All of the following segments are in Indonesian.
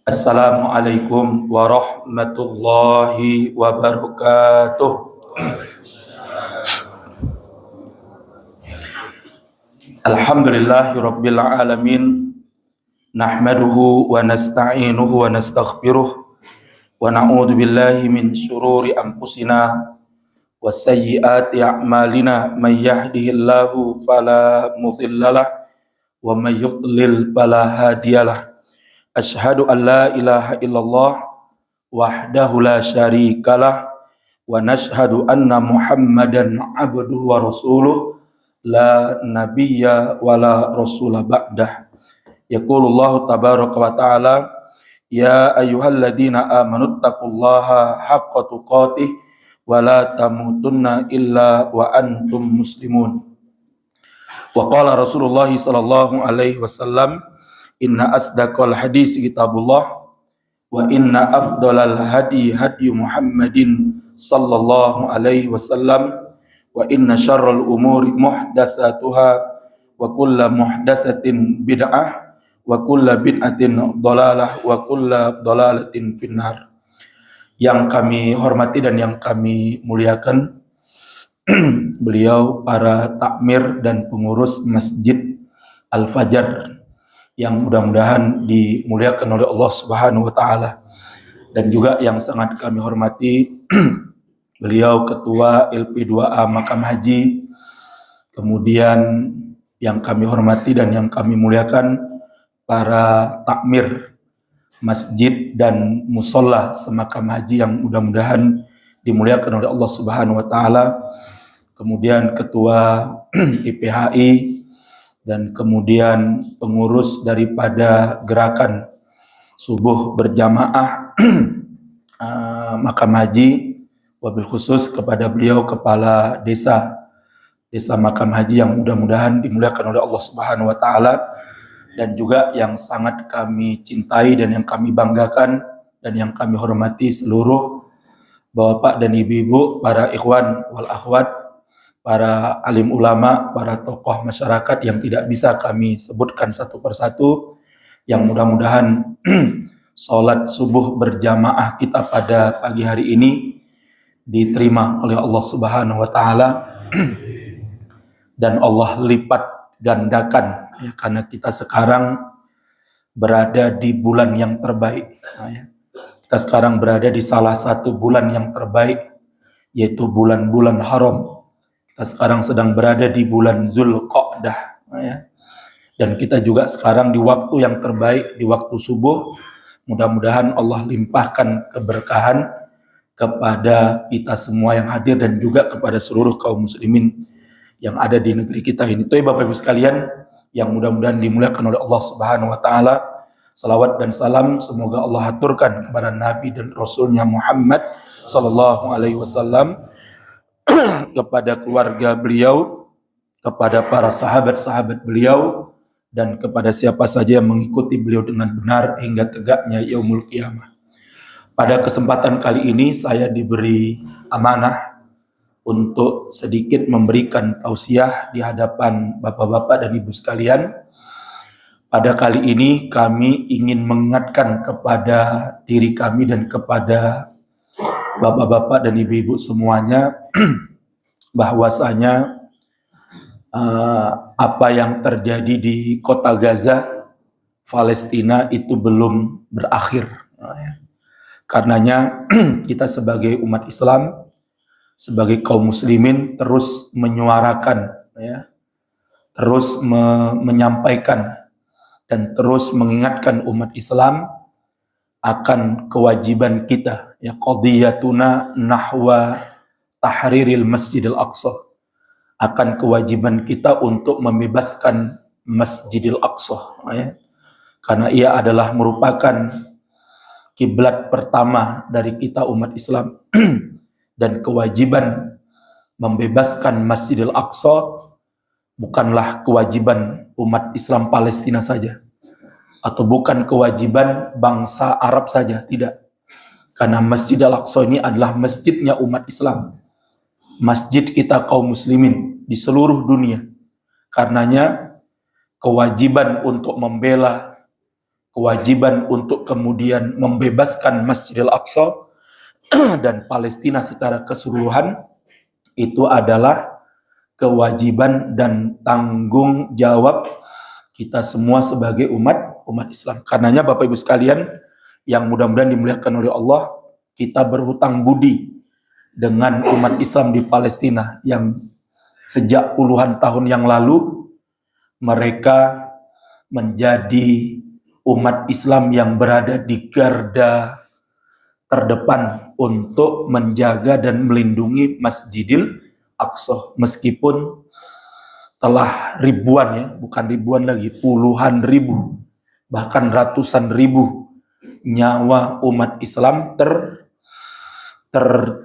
Assalamualaikum warahmatullahi wabarakatuh. Alhamdulillahirabbil alamin. Nahmaduhu wa nasta'inuhu wa nastaghfiruh wa na'udzu billahi min syururi anfusina wa sayyiati a'malina. May yahdihillahu fala mudhillalah wa may yudlil fala hadiyalah. Asyhadu an la ilaha illallah wahdahu la syarikalah wa nashhadu anna Muhammadan abduhu wa rasuluh la nabiyya wa la rasula ba'dah. Yaqulullahu tabaraka wa ta'ala ya ayyuhalladzina amanuttaqullaha haqqa tuqatih wa la tamutunna illa wa antum muslimun. Wa qala Rasulullah sallallahu alaihi wasallam inna asdaqal hadis kitabullah wa inna afdalal hadi hadi Muhammadin sallallahu alaihi wasallam wa inna syarral umuri muhdatsatuha wa kullu muhdatsatin bid'ah wa kullu bid'atin dhalalah wa kullu dhalalatin finnar. Yang kami hormati dan yang kami muliakan beliau para takmir dan pengurus Masjid Al-Fajar yang mudah-mudahan dimuliakan oleh Allah Subhanahu wa taala, dan juga yang sangat kami hormati beliau ketua LP2A Makam Haji, kemudian yang kami hormati dan yang kami muliakan para takmir masjid dan musola semakam haji yang mudah-mudahan dimuliakan oleh Allah Subhanahu wa taala, kemudian ketua IPHI, dan kemudian pengurus daripada gerakan subuh berjamaah Makam Haji, wabil khusus kepada beliau kepala desa Makam Haji yang mudah-mudahan dimuliakan oleh Allah Subhanahu wa taala, dan juga yang sangat kami cintai dan yang kami banggakan dan yang kami hormati seluruh bapak dan ibu-ibu, para ikhwan wal akhwat, para alim ulama, para tokoh masyarakat yang tidak bisa kami sebutkan satu persatu, yang mudah-mudahan sholat subuh berjamaah kita pada pagi hari ini diterima oleh Allah Subhanahu wa taala dan Allah lipat gandakan, ya, karena kita sekarang berada di bulan yang terbaik. Kita sekarang berada di salah satu bulan yang terbaik, yaitu bulan-bulan haram. Kita sekarang sedang berada di bulan Zulqa'dah, ya. Dan kita juga sekarang di waktu yang terbaik, di waktu subuh. Mudah-mudahan Allah limpahkan keberkahan kepada kita semua yang hadir dan juga kepada seluruh kaum muslimin yang ada di negeri kita ini. Itu Bapak Ibu sekalian yang mudah-mudahan dimuliakan oleh Allah Subhanahu wa taala. Salawat dan salam semoga Allah aturkan kepada Nabi dan Rasulnya Muhammad sallallahu alaihi wasallam, kepada keluarga beliau, kepada para sahabat-sahabat beliau, dan kepada siapa saja yang mengikuti beliau dengan benar hingga tegaknya yaumul qiyamah. Pada kesempatan kali ini saya diberi amanah untuk sedikit memberikan tausiah di hadapan bapak-bapak dan ibu sekalian. Pada kali ini kami ingin mengingatkan kepada diri kami dan kepada bapak-bapak dan ibu-ibu semuanya bahwasanya apa yang terjadi di kota Gaza, Palestina itu belum berakhir. Karenanya kita sebagai umat Islam, sebagai kaum muslimin terus menyuarakan, ya, terus menyampaikan dan terus mengingatkan umat Islam akan kewajiban kita, ya, qadiyatuna nahwa tahriril Masjidil Aqsa, akan kewajiban kita untuk membebaskan Masjidil Aqsa, ya. Karena ia adalah merupakan kiblat pertama dari kita umat Islam dan kewajiban membebaskan Masjidil Aqsa bukanlah kewajiban umat Islam Palestina saja, atau bukan kewajiban bangsa Arab saja, tidak. Karena Masjidil Aqsa ini adalah masjidnya umat Islam, masjid kita kaum muslimin di seluruh dunia. Karenanya kewajiban untuk membela kewajiban untuk kemudian membebaskan Masjidil Aqsa dan Palestina secara keseluruhan itu adalah kewajiban dan tanggung jawab kita semua sebagai umat Islam. Karenanya Bapak Ibu sekalian yang mudah-mudahan dimuliakan oleh Allah, kita berhutang budi dengan umat Islam di Palestina yang sejak puluhan tahun yang lalu mereka menjadi umat Islam yang berada di garda terdepan untuk menjaga dan melindungi Masjidil Aqsa, meskipun telah ribuan, ya, bukan ribuan lagi, puluhan ribu, bahkan ratusan ribu nyawa umat Islam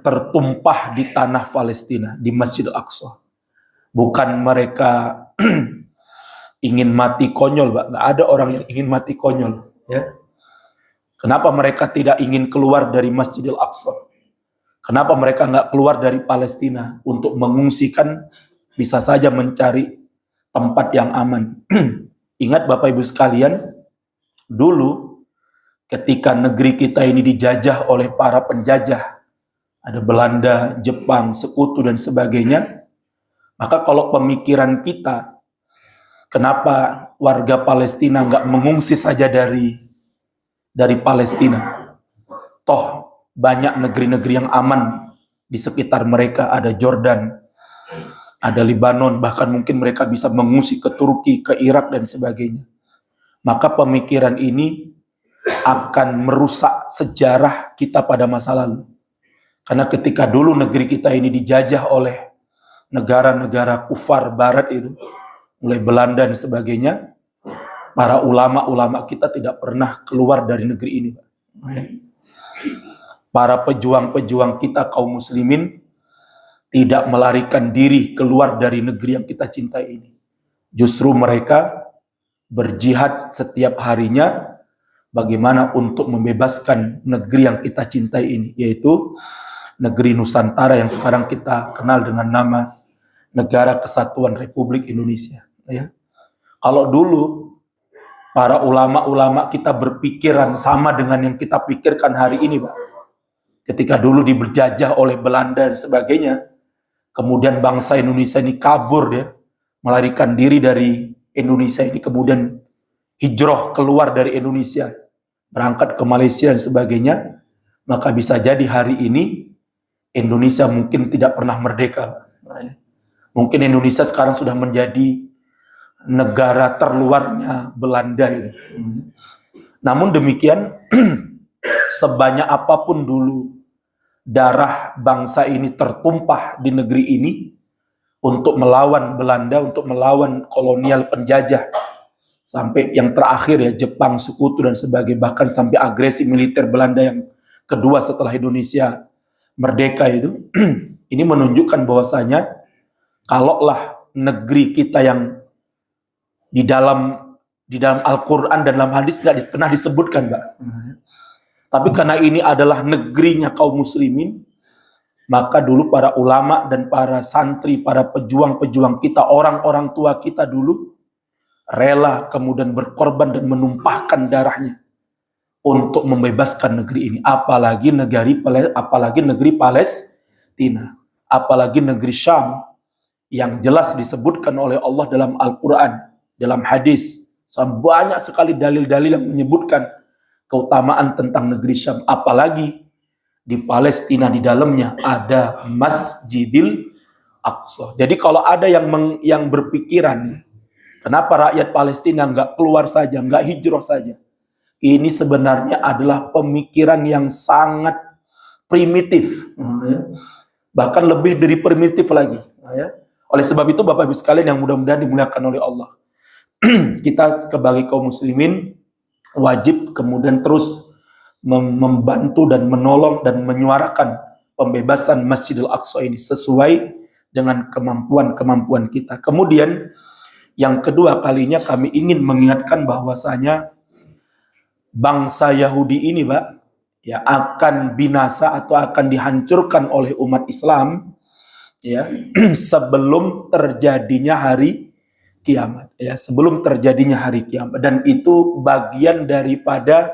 tertumpah di tanah Palestina, di Masjidil Aqsa. Bukan mereka ingin mati konyol, Pak. Nggak ada orang yang ingin mati konyol, ya. Kenapa mereka tidak ingin keluar dari Masjidil Aqsa? Kenapa mereka nggak keluar dari Palestina untuk mengungsikan, bisa saja mencari tempat yang aman. Ingat Bapak Ibu sekalian, dulu ketika negeri kita ini dijajah oleh para penjajah, ada Belanda, Jepang, Sekutu dan sebagainya, maka kalau pemikiran kita, kenapa warga Palestina nggak mengungsi saja dari Palestina? Toh banyak negeri-negeri yang aman di sekitar mereka, ada Jordan, ada Lebanon, bahkan mungkin mereka bisa mengungsi ke Turki, ke Irak dan sebagainya. Maka pemikiran ini akan merusak sejarah kita pada masa lalu. Karena ketika dulu negeri kita ini dijajah oleh negara-negara kufar barat itu, mulai Belanda dan sebagainya, para ulama-ulama kita tidak pernah keluar dari negeri ini. Para pejuang-pejuang kita kaum muslimin tidak melarikan diri keluar dari negeri yang kita cintai ini. Justru mereka berjihad setiap harinya bagaimana untuk membebaskan negeri yang kita cintai ini, yaitu negeri Nusantara yang sekarang kita kenal dengan nama Negara Kesatuan Republik Indonesia. Ya. Kalau dulu para ulama-ulama kita berpikiran sama dengan yang kita pikirkan hari ini, Pak. Ketika dulu dijajah oleh Belanda dan sebagainya, kemudian bangsa Indonesia ini kabur, ya, melarikan diri dari Indonesia ini, kemudian hijrah keluar dari Indonesia, berangkat ke Malaysia dan sebagainya, maka bisa jadi hari ini Indonesia mungkin tidak pernah merdeka. Mungkin Indonesia sekarang sudah menjadi negara terluarnya Belanda itu. Namun demikian, sebanyak apapun dulu darah bangsa ini tertumpah di negeri ini untuk melawan Belanda, untuk melawan kolonial penjajah, sampai yang terakhir, ya, Jepang, Sekutu dan sebagainya, bahkan sampai agresi militer Belanda yang kedua setelah Indonesia merdeka itu. Ini menunjukkan bahwasanya kalaulah negeri kita yang di dalam Al-Quran dan dalam hadis nggak pernah disebutkan, Mbak. Tapi karena ini adalah negerinya kaum muslimin, maka dulu para ulama dan para santri, para pejuang-pejuang kita, orang-orang tua kita dulu rela kemudian berkorban dan menumpahkan darahnya untuk membebaskan negeri ini. Apalagi negeri Palestina, apalagi negeri Syam yang jelas disebutkan oleh Allah dalam Al-Quran, dalam hadis. Banyak sekali dalil-dalil yang menyebutkan keutamaan tentang negeri Syam. Apalagi di Palestina, di dalamnya ada Masjidil Aqsa. Jadi kalau ada yang berpikiran, kenapa rakyat Palestina nggak keluar saja, nggak hijrah saja, ini sebenarnya adalah pemikiran yang sangat primitif, bahkan lebih dari primitif lagi. Oleh sebab itu Bapak Ibu sekalian yang mudah-mudahan dimuliakan oleh Allah, kita sebagai kaum muslimin wajib kemudian terus membantu dan menolong dan menyuarakan pembebasan Masjidil Aqsa ini sesuai dengan kemampuan kita. Kemudian yang kedua kalinya kami ingin mengingatkan bahwasanya bangsa Yahudi ini, Pak, ya, akan binasa atau akan dihancurkan oleh umat Islam, ya, sebelum terjadinya hari kiamat, ya, sebelum terjadinya hari kiamat. Dan itu bagian daripada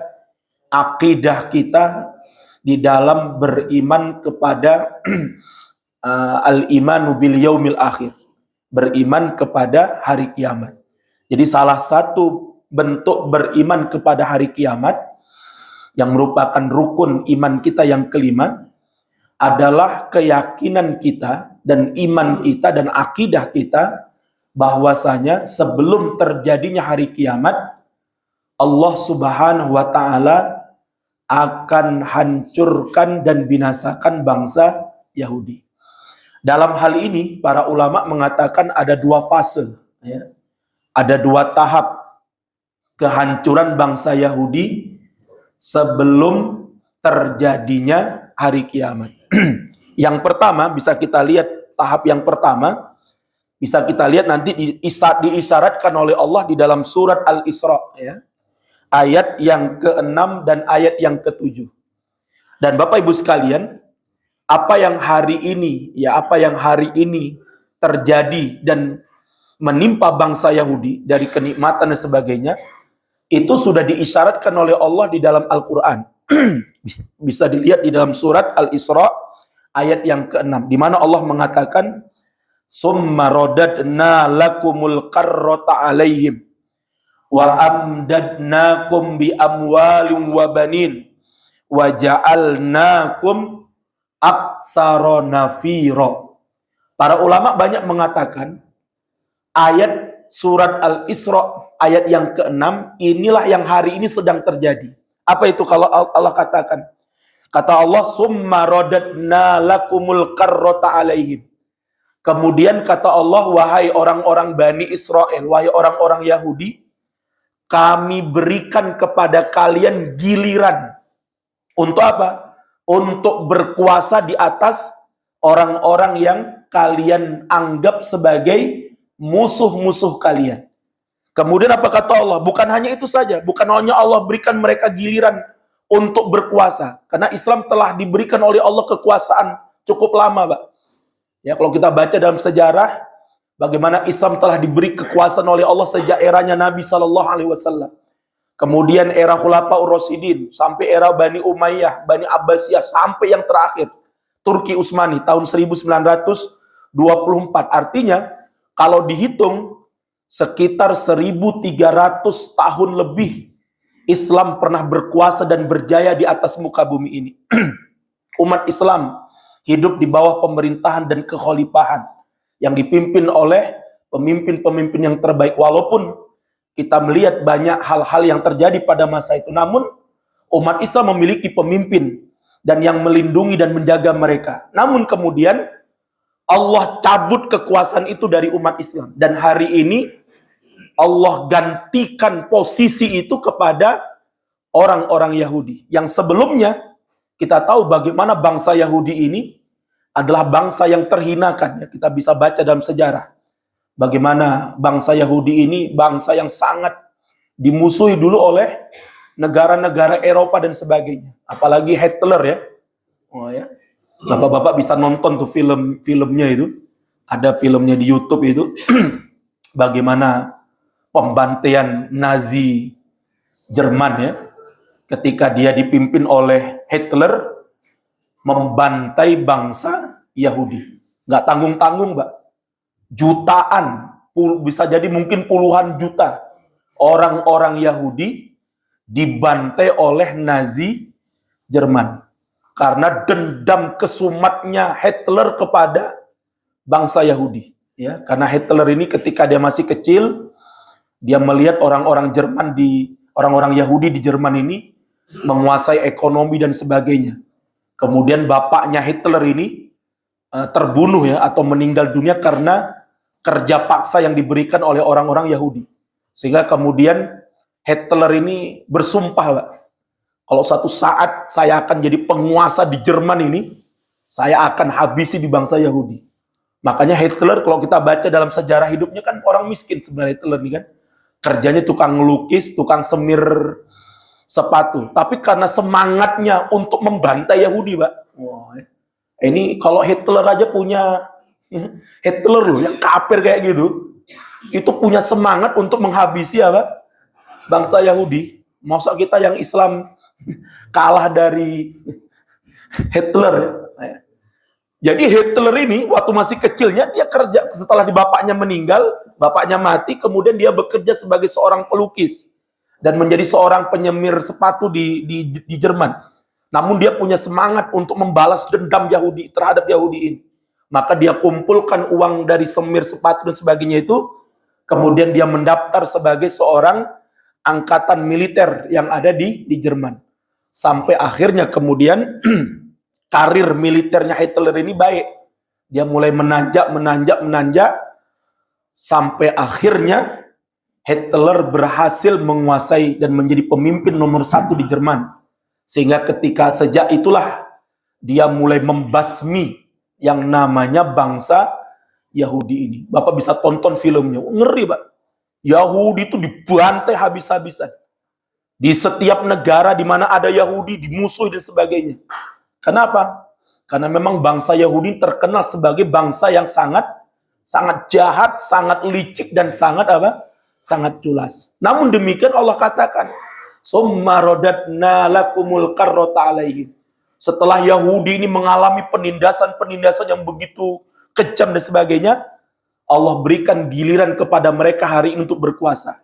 akidah kita di dalam beriman kepada al-imanu bil yaumil akhir, beriman kepada hari kiamat. Jadi salah satu bentuk beriman kepada hari kiamat yang merupakan rukun iman kita yang kelima adalah keyakinan kita dan iman kita dan akidah kita bahwasanya sebelum terjadinya hari kiamat, Allah Subhanahu wa taala akan hancurkan dan binasakan bangsa Yahudi. Dalam hal ini para ulama mengatakan ada dua fase, ya. Ada dua tahap kehancuran bangsa Yahudi sebelum terjadinya hari kiamat. Yang pertama bisa kita lihat, tahap yang pertama bisa kita lihat nanti diisyaratkan oleh Allah di dalam surat Al-Isra, ya. Ayat yang ke-6 dan ayat yang ke-7. Dan Bapak Ibu sekalian, apa yang hari ini terjadi dan menimpa bangsa Yahudi dari kenikmatan dan sebagainya, itu sudah diisyaratkan oleh Allah di dalam Al-Quran. Bisa dilihat di dalam surat Al-Isra ayat yang ke-6, di mana Allah mengatakan, summa radadna lakumul karrata alaihim wa amdadnakum bi amwalin wa banin wa ja'alnakum aktsara nafira. Para ulama banyak mengatakan ayat surat Al-Isra ayat yang ke-6 inilah yang hari ini sedang terjadi. Apa itu kalau Allah katakan? Kata Allah, summa radadna lakumul karrata alaihim. Kemudian kata Allah, wahai orang-orang Bani Israel, wahai orang-orang Yahudi, kami berikan kepada kalian giliran. Untuk apa? Untuk berkuasa di atas orang-orang yang kalian anggap sebagai musuh-musuh kalian. Kemudian apa kata Allah? Bukan hanya itu saja, bukan hanya Allah berikan mereka giliran untuk berkuasa. Karena Islam telah diberikan oleh Allah kekuasaan cukup lama, Pak. Ya, kalau kita baca dalam sejarah bagaimana Islam telah diberi kekuasaan oleh Allah sejak eranya Nabi Shallallahu Alaihi Wasallam. Kemudian era Khulafaur Rasyidin, sampai era Bani Umayyah, Bani Abbasiyah, sampai yang terakhir Turki Utsmani tahun 1924. Artinya kalau dihitung sekitar 1.300 tahun lebih Islam pernah berkuasa dan berjaya di atas muka bumi ini. Umat Islam hidup di bawah pemerintahan dan kekhalifahan yang dipimpin oleh pemimpin-pemimpin yang terbaik. Walaupun kita melihat banyak hal-hal yang terjadi pada masa itu, namun umat Islam memiliki pemimpin dan yang melindungi dan menjaga mereka. Namun kemudian Allah cabut kekuasaan itu dari umat Islam. Dan hari ini Allah gantikan posisi itu kepada orang-orang Yahudi. Yang sebelumnya kita tahu bagaimana bangsa Yahudi ini adalah bangsa yang terhinakan. Ya, kita bisa baca dalam sejarah. Bagaimana bangsa Yahudi ini bangsa yang sangat dimusuhi dulu oleh negara-negara Eropa dan sebagainya. Apalagi Hitler, ya. Oh ya. Bapak-bapak bisa nonton tuh film-filmnya itu. Ada filmnya di YouTube itu. Bagaimana pembantaian Nazi Jerman, ya. Ketika dia dipimpin oleh Hitler membantai bangsa Yahudi. Nggak tanggung-tanggung, Mbak. Jutaan, bisa jadi mungkin puluhan juta orang-orang Yahudi dibantai oleh Nazi Jerman. Karena dendam kesumatnya Hitler kepada bangsa Yahudi. Ya, karena Hitler ini ketika dia masih kecil, dia melihat orang-orang Yahudi di Jerman ini menguasai ekonomi dan sebagainya. Kemudian bapaknya Hitler ini terbunuh, ya, atau meninggal dunia karena kerja paksa yang diberikan oleh orang-orang Yahudi. Sehingga kemudian Hitler ini bersumpah, Pak, kalau suatu saat saya akan jadi penguasa di Jerman ini, saya akan habisi di bangsa Yahudi. Makanya Hitler kalau kita baca dalam sejarah hidupnya kan orang miskin sebenarnya Hitler ini kan. Kerjanya tukang ngelukis, tukang semir sepatu. Tapi karena semangatnya untuk membantai Yahudi, Pak. Wah, ini kalau Hitler aja punya Hitler loh, yang kafir kayak gitu. itu punya semangat untuk menghabisi apa? Bangsa Yahudi. Masa kita yang Islam kalah dari Hitler ya? Jadi Hitler ini waktu masih kecilnya dia kerja, setelah bapaknya meninggal, bapaknya mati, kemudian dia bekerja sebagai seorang pelukis dan menjadi seorang penyemir sepatu di Jerman. Namun dia punya semangat untuk membalas dendam Yahudi terhadap Yahudi ini. Maka dia kumpulkan uang dari semir sepatu dan sebagainya itu, kemudian dia mendaftar sebagai seorang angkatan militer yang ada di Jerman. Sampai akhirnya kemudian karir militernya Hitler ini baik. Dia mulai menanjak sampai akhirnya Hitler berhasil menguasai dan menjadi pemimpin nomor 1 di Jerman. Sehingga sejak itulah dia mulai membasmi yang namanya bangsa Yahudi ini. Bapak bisa tonton filmnya, ngeri Pak. Yahudi itu dibantai habis-habisan. Di setiap negara di mana ada Yahudi dimusuhi dan sebagainya. Kenapa? Karena memang bangsa Yahudi terkenal sebagai bangsa yang sangat jahat, sangat licik dan sangat sangat culas. Namun demikian Allah katakan, "Summa radatna lakumul karrata alaihim." Setelah Yahudi ini mengalami penindasan yang begitu kejam dan sebagainya, Allah berikan giliran kepada mereka hari ini untuk berkuasa.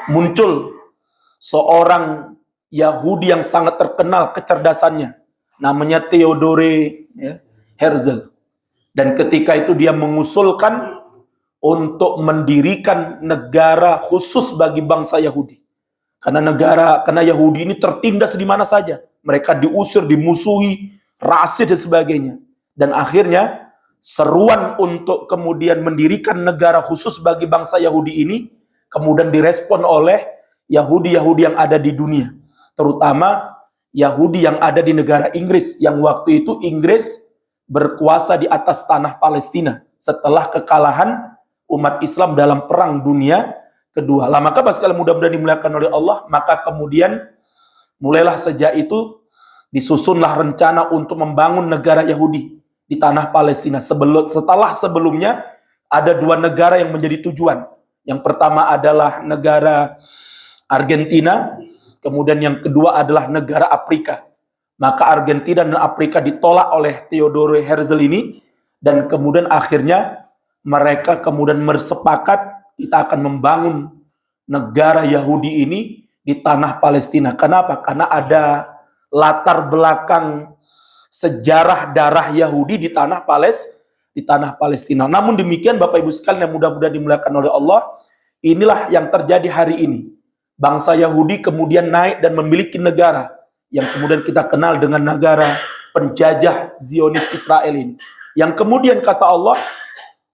Muncul seorang Yahudi yang sangat terkenal kecerdasannya, namanya Theodore Herzl. Dan ketika itu dia mengusulkan untuk mendirikan negara khusus bagi bangsa Yahudi. Karena Yahudi ini tertindas di mana saja. Mereka diusir, dimusuhi, rasis dan sebagainya. Dan akhirnya seruan untuk kemudian mendirikan negara khusus bagi bangsa Yahudi ini kemudian direspon oleh Yahudi-Yahudi yang ada di dunia. Terutama Yahudi yang ada di negara Inggris, yang waktu itu Inggris berkuasa di atas tanah Palestina setelah kekalahan umat Islam dalam perang dunia kedua. Lah maka pas kalian mudah-mudahan dimuliakan oleh Allah, maka kemudian mulailah sejak itu disusunlah rencana untuk membangun negara Yahudi di tanah Palestina. Setelah sebelumnya ada 2 negara yang menjadi tujuan. Yang pertama adalah negara Argentina, kemudian yang kedua adalah negara Afrika. Maka Argentina dan Afrika ditolak oleh Theodore Herzl ini, dan kemudian akhirnya mereka kemudian bersepakat kita akan membangun negara Yahudi ini di tanah Palestina. Kenapa? Karena ada latar belakang sejarah darah Yahudi di tanah Palestina. Namun demikian Bapak Ibu sekalian yang mudah-mudahan dimuliakan oleh Allah, inilah yang terjadi hari ini. Bangsa Yahudi kemudian naik dan memiliki negara yang kemudian kita kenal dengan negara penjajah Zionis Israel ini. Yang kemudian kata Allah,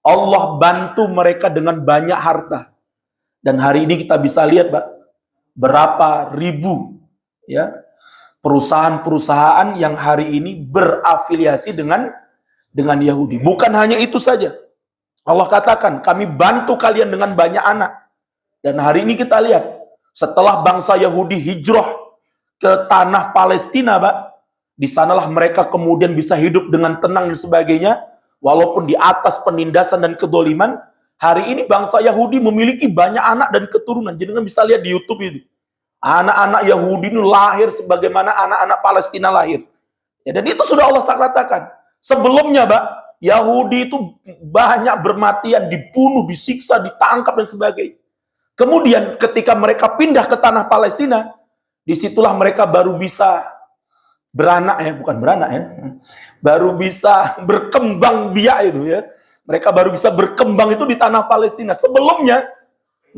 Allah bantu mereka dengan banyak harta. Dan hari ini kita bisa lihat, Pak, berapa ribu perusahaan-perusahaan yang hari ini berafiliasi dengan Yahudi. Bukan hanya itu saja. Allah katakan, kami bantu kalian dengan banyak anak. Dan hari ini kita lihat, setelah bangsa Yahudi hijrah ke tanah Palestina, Pak, di sanalah mereka kemudian bisa hidup dengan tenang dan sebagainya, walaupun di atas penindasan dan kedoliman. Hari ini bangsa Yahudi memiliki banyak anak dan keturunan. Jadi kan bisa lihat di YouTube itu. Anak-anak Yahudi ini lahir sebagaimana anak-anak Palestina lahir. Ya, dan itu sudah Allah katakan. Sebelumnya, Pak, Yahudi itu banyak bermatian, dibunuh, disiksa, ditangkap dan sebagainya. Kemudian ketika mereka pindah ke tanah Palestina, disitulah mereka baru bisa baru bisa berkembang biak itu ya. Mereka baru bisa berkembang itu di tanah Palestina. Sebelumnya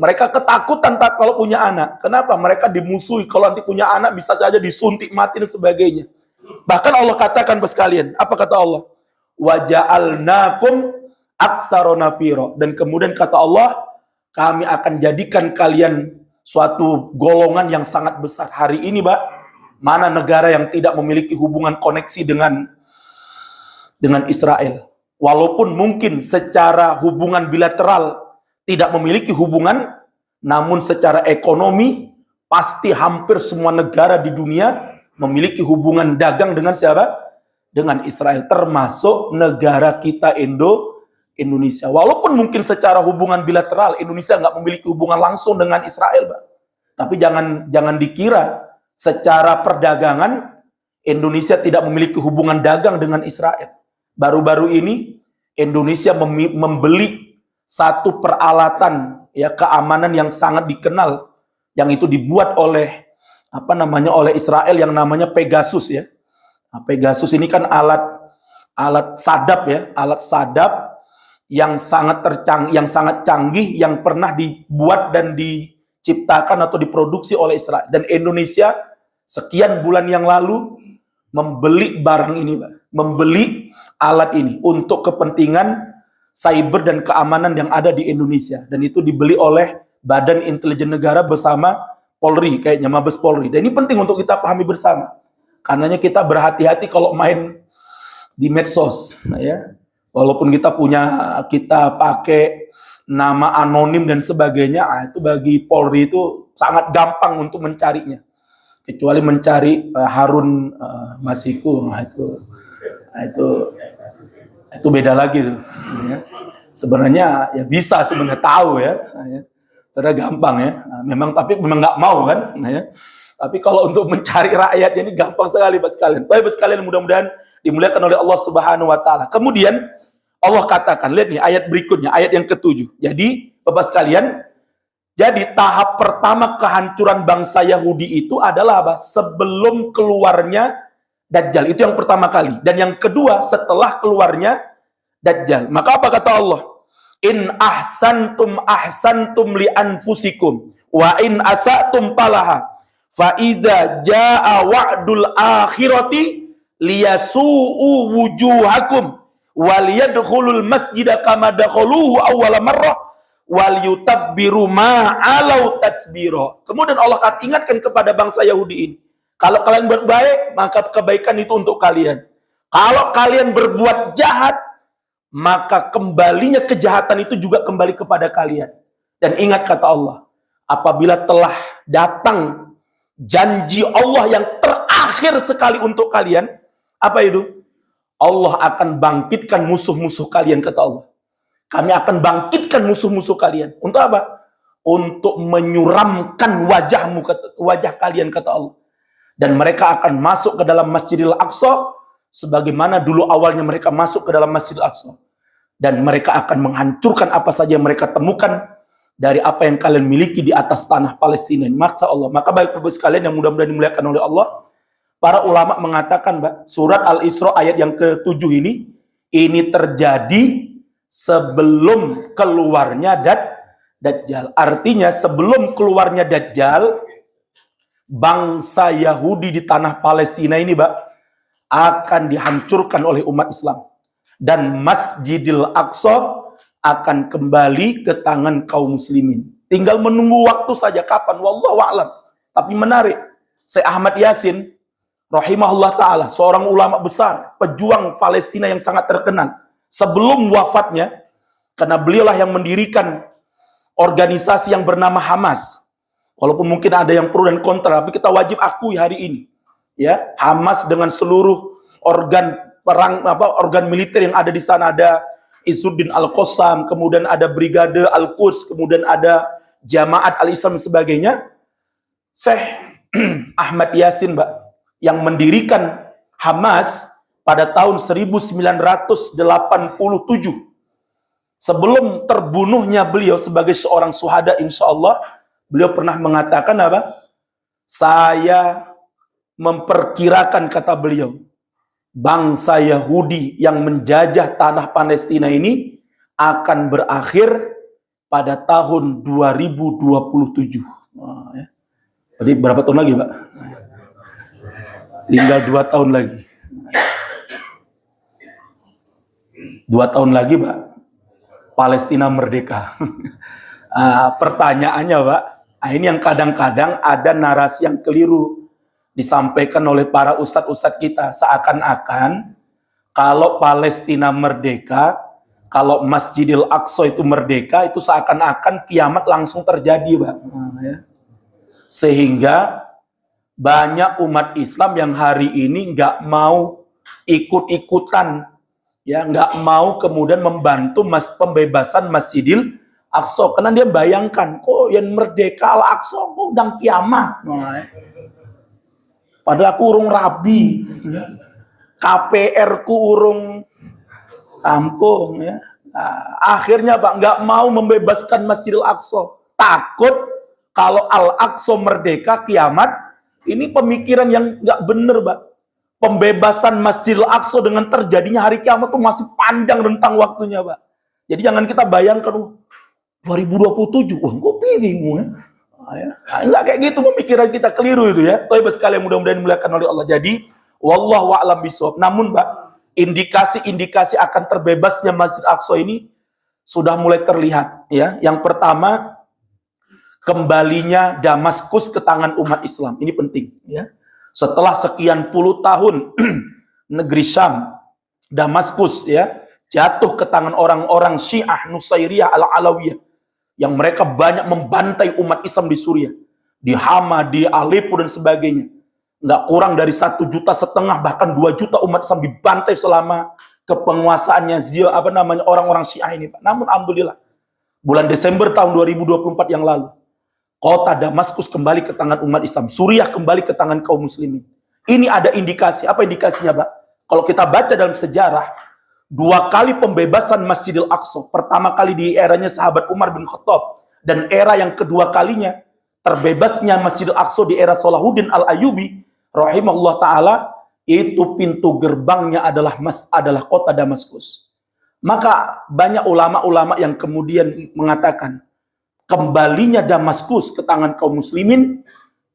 mereka ketakutan tak kalau punya anak. Kenapa? Mereka dimusuhi. Kalau nanti punya anak bisa saja disuntik mati dan sebagainya. Bahkan Allah katakan sekalian, apa kata Allah? Waja'alnakum aksara nafira. Dan kemudian kata Allah, kami akan jadikan kalian suatu golongan yang sangat besar. Hari ini, Pak, mana negara yang tidak memiliki hubungan koneksi dengan Israel? Walaupun mungkin secara hubungan bilateral tidak memiliki hubungan, namun secara ekonomi pasti hampir semua negara di dunia memiliki hubungan dagang dengan siapa? Dengan Israel, termasuk negara kita Indonesia. Walaupun mungkin secara hubungan bilateral Indonesia nggak memiliki hubungan langsung dengan Israel, Pak. Tapi jangan dikira secara perdagangan Indonesia tidak memiliki hubungan dagang dengan Israel. Baru-baru ini Indonesia membeli satu peralatan ya keamanan yang sangat dikenal, yang itu dibuat oleh oleh Israel yang namanya Pegasus ya. Nah, Pegasus ini kan alat sadap ya, alat sadap yang sangat canggih yang pernah dibuat dan diciptakan atau diproduksi oleh Israel. Dan Indonesia sekian bulan yang lalu membeli barang ini, Pak. Membeli alat ini untuk kepentingan cyber dan keamanan yang ada di Indonesia. Dan itu dibeli oleh Badan Intelijen Negara bersama Polri, kayaknya Mabes Polri. Dan ini penting untuk kita pahami bersama. Karenanya kita berhati-hati kalau main di medsos, ya. Walaupun kita pakai nama anonim dan sebagainya, itu bagi Polri itu sangat gampang untuk mencarinya. Kecuali mencari Harun Masiku, itu beda lagi tuh. Ya. Sebenarnya ya bisa sebenarnya tahu ya, sebenarnya gampang ya. Memang nggak mau kan, ya. Tapi kalau untuk mencari rakyat ini gampang sekali, Pak sekalian. Baik sekalian, mudah-mudahan dimuliakan oleh Allah Subhanahu wa taala. Kemudian Allah katakan, lihat nih ayat berikutnya, ayat yang ke-7. Jadi, Bapak sekalian, jadi tahap pertama kehancuran bangsa Yahudi itu adalah apa? Sebelum keluarnya Dajjal. Itu yang pertama kali. Dan yang kedua, setelah keluarnya Dajjal. Maka apa kata Allah? In ahsantum li anfusikum wa in asatum falaha. Fa idza jaa wa'dul akhirati liyasu'u wujuhakum waliyadkhulul masjida kama dakhaluhu awwala marrah waliyutabbiru ma alau tatsbira. Kemudian Allah ingatkan kepada bangsa Yahudi ini, kalau kalian berbaik maka kebaikan itu untuk kalian. Kalau kalian berbuat jahat maka kembalinya kejahatan itu juga kembali kepada kalian. Dan ingat kata Allah, apabila telah datang janji Allah yang terakhir sekali untuk kalian, apa itu? Allah akan bangkitkan musuh-musuh kalian, kata Allah. Kami akan bangkitkan musuh-musuh kalian. Untuk apa? Untuk menyuramkan wajah kalian, kata Allah. Dan mereka akan masuk ke dalam Masjidil Aqsa sebagaimana dulu awalnya mereka masuk ke dalam Masjidil Aqsa. Dan mereka akan menghancurkan apa saja yang mereka temukan dari apa yang kalian miliki di atas tanah Palestina. Maka Allah, maka baik-baik sekalian yang mudah-mudahan dimuliakan oleh Allah, para ulama mengatakan, Mbak, surat Al-Isra ayat yang ke-7 ini terjadi sebelum keluarnya Dajjal. Artinya sebelum keluarnya Dajjal, bangsa Yahudi di tanah Palestina ini, Mbak, akan dihancurkan oleh umat Islam. Dan Masjidil Aqsa akan kembali ke tangan kaum muslimin. Tinggal menunggu waktu saja kapan, wallahu a'lam. Tapi menarik, Syekh Ahmad Yasin rahimahullah ta'ala, seorang ulama besar, pejuang Palestina yang sangat terkenal. Sebelum wafatnya, karena beliaulah yang mendirikan organisasi yang bernama Hamas. Walaupun mungkin ada yang pro dan kontra, tapi kita wajib akui hari ini. Ya, Hamas dengan seluruh organ organ militer yang ada di sana, ada Izzuddin Al-Qassam, kemudian ada Brigade Al-Quds, kemudian ada Jamaat Al-Islam dan sebagainya. Syekh Ahmad Yasin, Mbak, yang mendirikan Hamas pada tahun 1987. Sebelum terbunuhnya beliau sebagai seorang syuhada, insya Allah, beliau pernah mengatakan apa? Saya memperkirakan, kata beliau, bangsa Yahudi yang menjajah tanah Palestina ini akan berakhir pada tahun 2027. Nah, ya. Jadi berapa tahun lagi, Pak? Tinggal 2 tahun lagi. 2 tahun lagi, Pak, Palestina merdeka. Pertanyaannya, Pak, ini yang kadang-kadang ada narasi yang keliru disampaikan oleh para ustadz-ustadz kita, seakan-akan kalau Palestina merdeka, kalau Masjidil Aqsa itu merdeka, itu seakan-akan kiamat langsung terjadi, Pak. Ya. Sehingga banyak umat Islam yang hari ini nggak mau ikut-ikutan ya nggak mau kemudian membantu pembebasan Masjidil Aqsa, karena dia bayangkan kok yang merdeka Al-Aqsa kok udah kiamat. Padahal aku urung rabi, KPR ku urung tampung ya. Nah, akhirnya Pak nggak mau membebaskan Masjidil Aqsa, takut kalau Al-Aqsa merdeka kiamat. Ini pemikiran yang nggak bener Pak. Pembebasan Masjidil Aqsa dengan terjadinya hari kiamat itu masih panjang rentang waktunya Pak. Jadi jangan kita bayangkan 2027, wah gue bingung ya. Enggak kayak gitu pemikiran kita, keliru itu ya. Tapi sekali yang mudah-mudahan dimuliakan oleh Allah. Jadi wallahu a'lam bishawab. Namun Pak, indikasi-indikasi akan terbebasnya Masjid Aqsa ini sudah mulai terlihat ya. Yang pertama, kembalinya Damaskus ke tangan umat Islam. Ini penting ya. Setelah sekian puluh tahun negeri Syam, Damaskus ya, jatuh ke tangan orang-orang Syiah Nusairiyah Al-Alawiyah yang mereka banyak membantai umat Islam di Suriah, di Hama, di Aleppo dan sebagainya. Nggak kurang dari 1,5 juta, bahkan 2 juta umat Islam dibantai selama kepenguasaannya orang-orang Syiah ini Pak. Namun alhamdulillah, bulan Desember tahun 2024 yang lalu, kota Damaskus kembali ke tangan umat Islam, Suriah kembali ke tangan kaum muslimin. Ini ada indikasi. Apa indikasinya Pak? Kalau kita baca dalam sejarah, 2 kali pembebasan Masjidil Aqsa. Pertama kali di eranya sahabat Umar bin Khattab, dan era yang kedua kalinya terbebasnya Masjidil Aqsa di era Salahuddin Al-Ayyubi rahimahullah taala, itu pintu gerbangnya adalah kota Damaskus. Maka banyak ulama-ulama yang kemudian mengatakan kembalinya Damaskus ke tangan kaum muslimin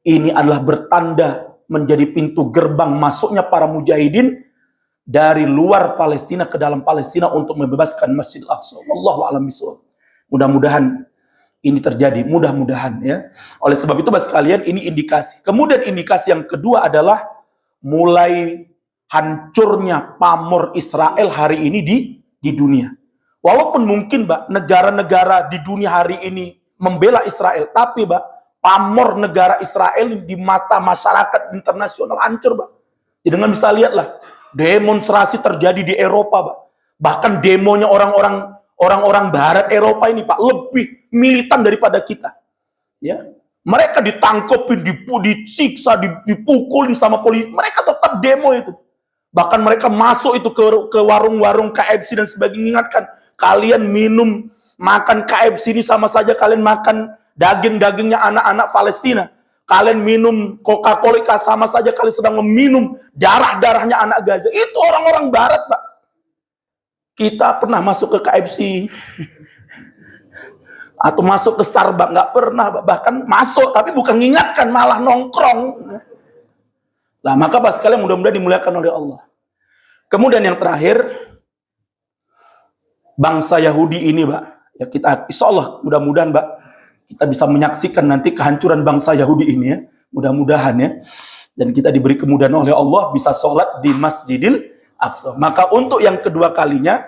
ini adalah bertanda menjadi pintu gerbang masuknya para mujahidin dari luar Palestina ke dalam Palestina untuk membebaskan Masjid Al-Aqsa. Wallahu a'lam bishawab. Mudah-mudahan ini terjadi, mudah-mudahan ya. Oleh sebab itu Bapak sekalian, ini indikasi. Kemudian indikasi yang kedua adalah mulai hancurnya pamor Israel hari ini di dunia. Walaupun mungkin Pak, negara-negara di dunia hari ini membela Israel, tapi Pak, pamor negara Israel di mata masyarakat internasional hancur Pak. Jadi dengan bisa lihatlah, demonstrasi terjadi di Eropa, Pak. Bahkan demonya orang-orang barat Eropa ini, Pak, lebih militan daripada kita. Ya. Mereka ditangkepin, disiksa, dipukulin sama polisi. Mereka tetap demo itu. Bahkan mereka masuk itu ke warung-warung KFC dan sebagainya. Ingatkan, kalian makan KFC ini sama saja kalian makan daging-dagingnya anak-anak Palestina. Kalian minum Coca-Cola sama saja kalian sedang meminum darah-darahnya anak Gaza. Itu orang-orang barat, Pak. Kita pernah masuk ke KFC atau masuk ke Starbucks? Nggak pernah, Pak. Bahkan masuk, tapi bukan mengingatkan, malah nongkrong. Nah, maka Pak sekalian mudah-mudahan dimuliakan oleh Allah. Kemudian yang terakhir, bangsa Yahudi ini, Pak. Ya kita, insya Allah, mudah-mudahan, Pak, kita bisa menyaksikan nanti kehancuran bangsa Yahudi ini ya, mudah-mudahan ya. Dan kita diberi kemudahan oleh Allah bisa sholat di Masjidil Aqsa. Maka untuk yang kedua kalinya,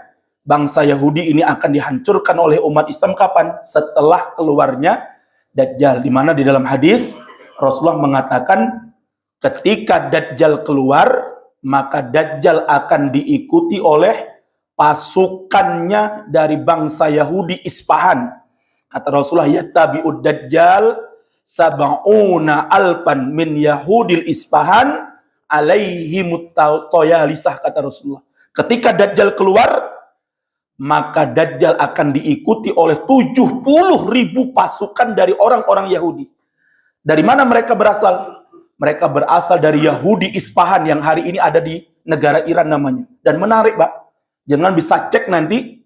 bangsa Yahudi ini akan dihancurkan oleh umat Islam kapan? Setelah keluarnya Dajjal. Di mana di dalam hadis Rasulullah mengatakan ketika Dajjal keluar, maka Dajjal akan diikuti oleh pasukannya dari bangsa Yahudi Isfahan. Kata Rasulullah, yattabi'ud Dajjal sab'una alpan min Yahudil Isfahan alaihimut toyalisah, kata Rasulullah. Ketika Dajjal keluar, maka Dajjal akan diikuti oleh 70.000 pasukan dari orang-orang Yahudi. Dari mana mereka berasal? Mereka berasal dari Yahudi Isfahan yang hari ini ada di negara Iran namanya. Dan menarik, Pak, jangan bisa cek nanti,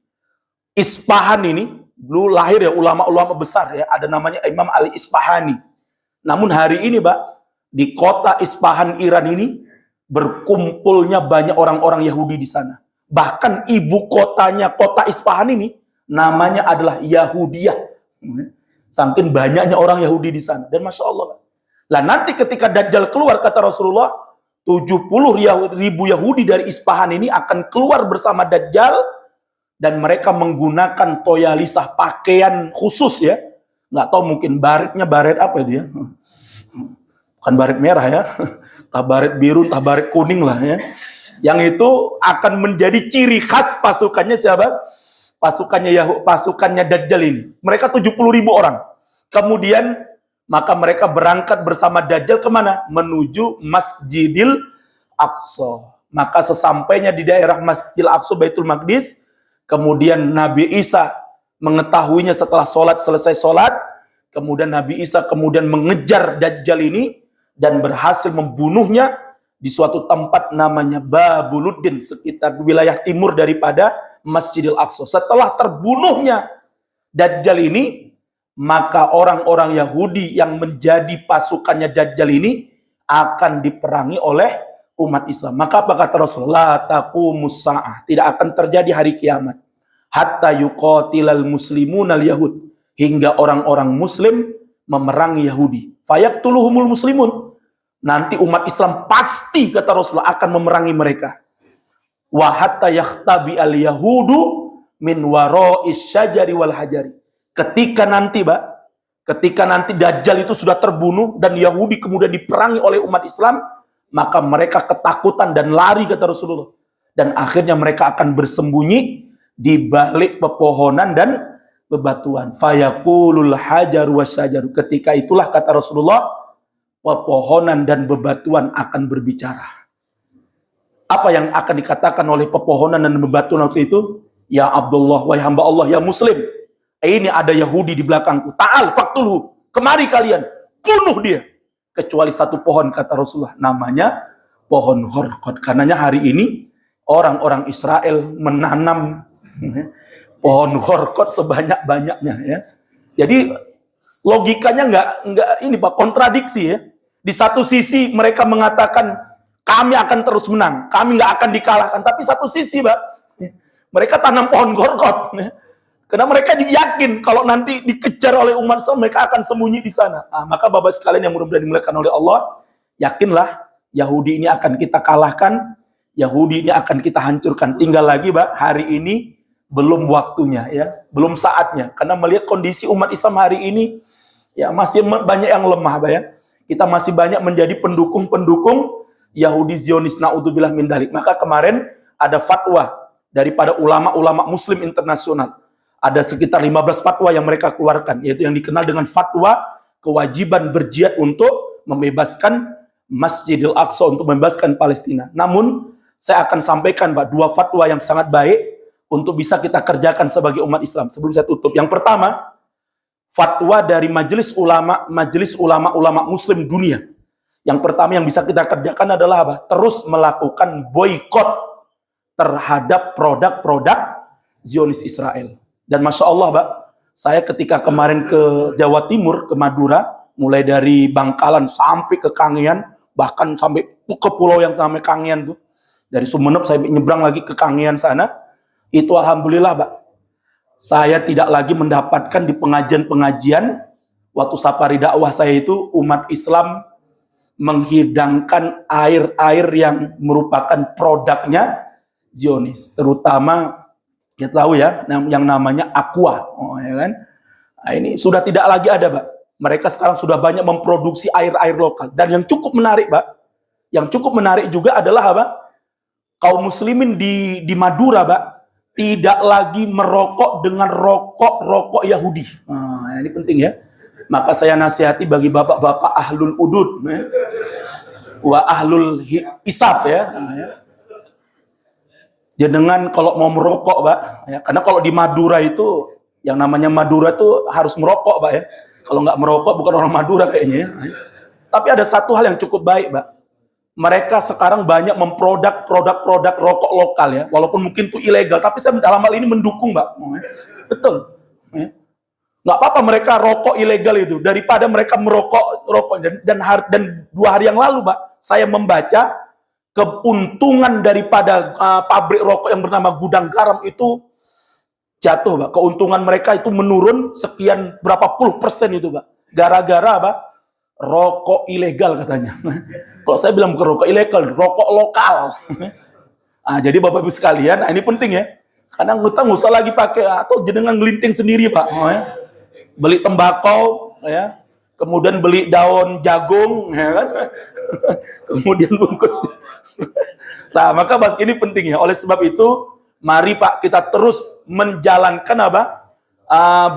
Isfahan ini dulu lahir ya ulama-ulama besar ya, ada namanya Imam Ali Isfahani. Namun hari ini, Pak, di kota Isfahan Iran ini berkumpulnya banyak orang-orang Yahudi di sana. Bahkan ibu kotanya kota Isfahan ini namanya adalah Yahudiyah. Saking banyaknya orang Yahudi di sana. Dan Masya Allah, Pak. Lah nanti ketika Dajjal keluar, kata Rasulullah, 70.000 Yahudi dari Isfahan ini akan keluar bersama Dajjal. Dan mereka menggunakan toyalisah, pakaian khusus ya. Nggak tahu mungkin baretnya baret apa itu ya. Bukan baret merah ya. Entah baret biru, entah baret kuning lah ya. Yang itu akan menjadi ciri khas pasukannya siapa? Pasukannya Dajjal ini. Mereka 70.000 orang. Kemudian maka mereka berangkat bersama Dajjal kemana? Menuju Masjidil Aqsa. Maka sesampainya di daerah Masjidil Aqsa Baitul Maqdis, kemudian Nabi Isa mengetahuinya setelah selesai sholat, kemudian Nabi Isa kemudian mengejar Dajjal ini dan berhasil membunuhnya di suatu tempat namanya Babuluddin, sekitar wilayah timur daripada Masjidil Aqsa. Setelah terbunuhnya Dajjal ini, maka orang-orang Yahudi yang menjadi pasukannya Dajjal ini akan diperangi oleh umat Islam. Maka apa kata Rasulullah? Taqumus sa'ah, tidak akan terjadi hari kiamat hatta yuqatilal muslimunal yahud, hingga orang-orang muslim memerangi Yahudi. Fayaqtuluhumul muslimun, nanti umat Islam pasti kata Rasulullah akan memerangi mereka. Wa hatta yakhtabi al yahudu min wara'is syajari wal hajari. Ketika nanti Dajjal itu sudah terbunuh dan Yahudi kemudian diperangi oleh umat Islam, maka mereka ketakutan dan lari kata Rasulullah. Dan akhirnya mereka akan bersembunyi di balik pepohonan dan bebatuan. Fayaqulul hajaru wasyajaru. Ketika itulah kata Rasulullah, pepohonan dan bebatuan akan berbicara. Apa yang akan dikatakan oleh pepohonan dan bebatuan waktu itu? Ya Abdullah, wahai hamba Allah, ya Muslim, ini ada Yahudi di belakangku. Ta'al faktulhu, kemari kalian, bunuh dia. Kecuali satu pohon kata Rasulullah, namanya pohon Horqot. Karenanya hari ini orang-orang Israel menanam pohon Horqot sebanyak-banyaknya ya. Jadi logikanya nggak ini Pak, kontradiksi ya. Di satu sisi mereka mengatakan kami akan terus menang, kami nggak akan dikalahkan. Tapi satu sisi Pak, mereka tanam pohon Horqot ya. Karena mereka yakin kalau nanti dikejar oleh umat Islam, mereka akan sembunyi di sana. Nah, maka Bapak sekalian yang mudah-mudahan dimuliakan oleh Allah, yakinlah Yahudi ini akan kita kalahkan, Yahudi ini akan kita hancurkan. Tinggal lagi, Pak, hari ini belum waktunya ya, belum saatnya. Karena melihat kondisi umat Islam hari ini, ya masih banyak yang lemah, Pak ya. Kita masih banyak menjadi pendukung-pendukung Yahudi Zionis, naudzubillah min dzalik. Maka kemarin ada fatwa daripada ulama-ulama Muslim internasional. Ada sekitar 15 fatwa yang mereka keluarkan, yaitu yang dikenal dengan fatwa kewajiban berjihad untuk membebaskan Masjidil Aqsa, untuk membebaskan Palestina. Namun, saya akan sampaikan Pak, 2 fatwa yang sangat baik untuk bisa kita kerjakan sebagai umat Islam. Sebelum saya tutup, yang pertama, fatwa dari Majelis Ulama Muslim dunia. Yang pertama yang bisa kita kerjakan adalah apa? Terus melakukan boikot terhadap produk-produk Zionis Israel. Dan Masya Allah, Pak, saya ketika kemarin ke Jawa Timur, ke Madura, mulai dari Bangkalan sampai ke Kangean, bahkan sampai ke pulau yang namanya Kangean tuh, dari Sumeneb saya nyebrang lagi ke Kangean sana, itu alhamdulillah, Pak, saya tidak lagi mendapatkan di pengajian-pengajian, waktu safari dakwah saya itu, umat Islam menghidangkan air-air yang merupakan produknya Zionis, terutama kita tahu ya, yang namanya Aqua, ya kan? Nah, ini sudah tidak lagi ada, Pak. Mereka sekarang sudah banyak memproduksi air-air lokal. Dan yang cukup menarik, Pak, yang cukup menarik juga adalah apa? Kaum muslimin di Madura, Pak, tidak lagi merokok dengan rokok Yahudi. Nah, ini penting ya. Maka saya nasihati bagi bapak-bapak ahlul udud, ya. Wa ahlul isab ya. Nah, ya. Jenengan kalau mau merokok, Pak, ya, karena kalau di Madura itu, yang namanya Madura itu harus merokok, Pak ya. Kalau nggak merokok bukan orang Madura kayaknya ya. Tapi ada satu hal yang cukup baik, Pak. Mereka sekarang banyak produk rokok lokal ya, walaupun mungkin itu ilegal, tapi saya dalam hal ini mendukung, Pak. Betul. Ya. Nggak apa-apa mereka rokok ilegal itu, daripada mereka merokok dan 2 hari yang lalu, Pak, saya membaca keuntungan daripada pabrik rokok yang bernama Gudang Garam itu jatuh, Pak. Keuntungan mereka itu menurun sekian berapa puluh persen itu, Pak. Gara-gara apa? Rokok ilegal katanya. Kalau saya bilang bukan rokok ilegal, rokok lokal. Nah, jadi Bapak Ibu sekalian, nah ini penting ya. Karena kita nggak usah lagi pakai atau jenengan ngelinting sendiri, Pak. Ya. Beli tembakau, ya. Kemudian beli daun jagung, ya kan? Kemudian bungkus Nah, maka bahas ini penting ya. Oleh sebab itu, mari Pak kita terus menjalankan apa?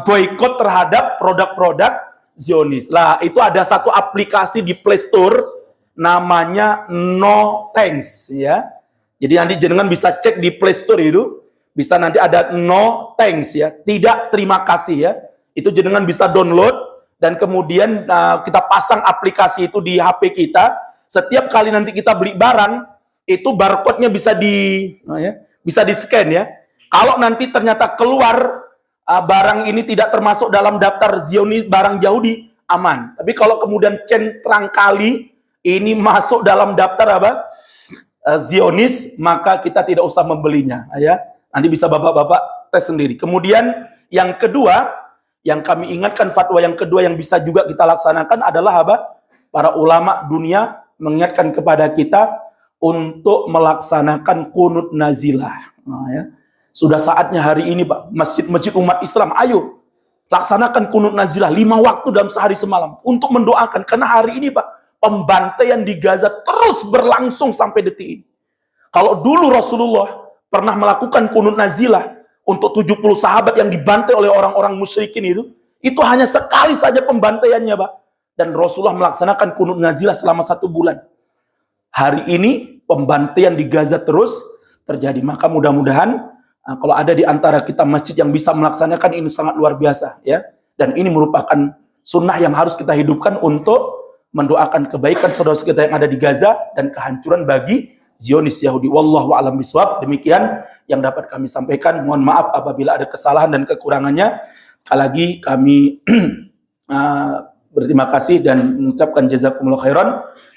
Boykot terhadap produk-produk Zionis. Lah, itu ada satu aplikasi di Play Store namanya No Thanks ya. Jadi nanti jenengan bisa cek di Play Store itu, bisa nanti ada No Thanks ya, tidak terima kasih ya. Itu jenengan bisa download dan kemudian kita pasang aplikasi itu di HP kita. Setiap kali nanti kita beli barang, itu barcode-nya bisa di-scan ya. Kalau nanti ternyata keluar barang ini tidak termasuk dalam daftar Zionis barang Yahudi, aman. Tapi kalau kemudian centrang kali ini masuk dalam daftar apa? Zionis, maka kita tidak usah membelinya ya. Nanti bisa Bapak-bapak tes sendiri. Kemudian yang kedua, yang kami ingatkan, fatwa yang kedua yang bisa juga kita laksanakan adalah apa? Para ulama dunia mengingatkan kepada kita untuk melaksanakan kunut nazilah. Nah, ya. Sudah saatnya hari ini Pak, masjid-masjid umat Islam, ayo laksanakan kunut nazilah 5 waktu dalam sehari semalam untuk mendoakan, karena hari ini Pak, pembantaian di Gaza terus berlangsung sampai detik ini. Kalau dulu Rasulullah pernah melakukan kunut nazilah untuk 70 sahabat yang dibantai oleh orang-orang musyrikin itu hanya sekali saja pembantaiannya Pak. Dan Rasulullah melaksanakan kunut nazilah selama 1 bulan. Hari ini pembantaian di Gaza terus terjadi. Maka mudah-mudahan kalau ada di antara kita masjid yang bisa melaksanakan ini sangat luar biasa ya. Dan ini merupakan sunnah yang harus kita hidupkan untuk mendoakan kebaikan saudara kita yang ada di Gaza dan kehancuran bagi Zionis Yahudi. Wallahu a'lam bishawab. Demikian yang dapat kami sampaikan. Mohon maaf apabila ada kesalahan dan kekurangannya. Sekali lagi kami berterima kasih dan mengucapkan jazakumullah khairan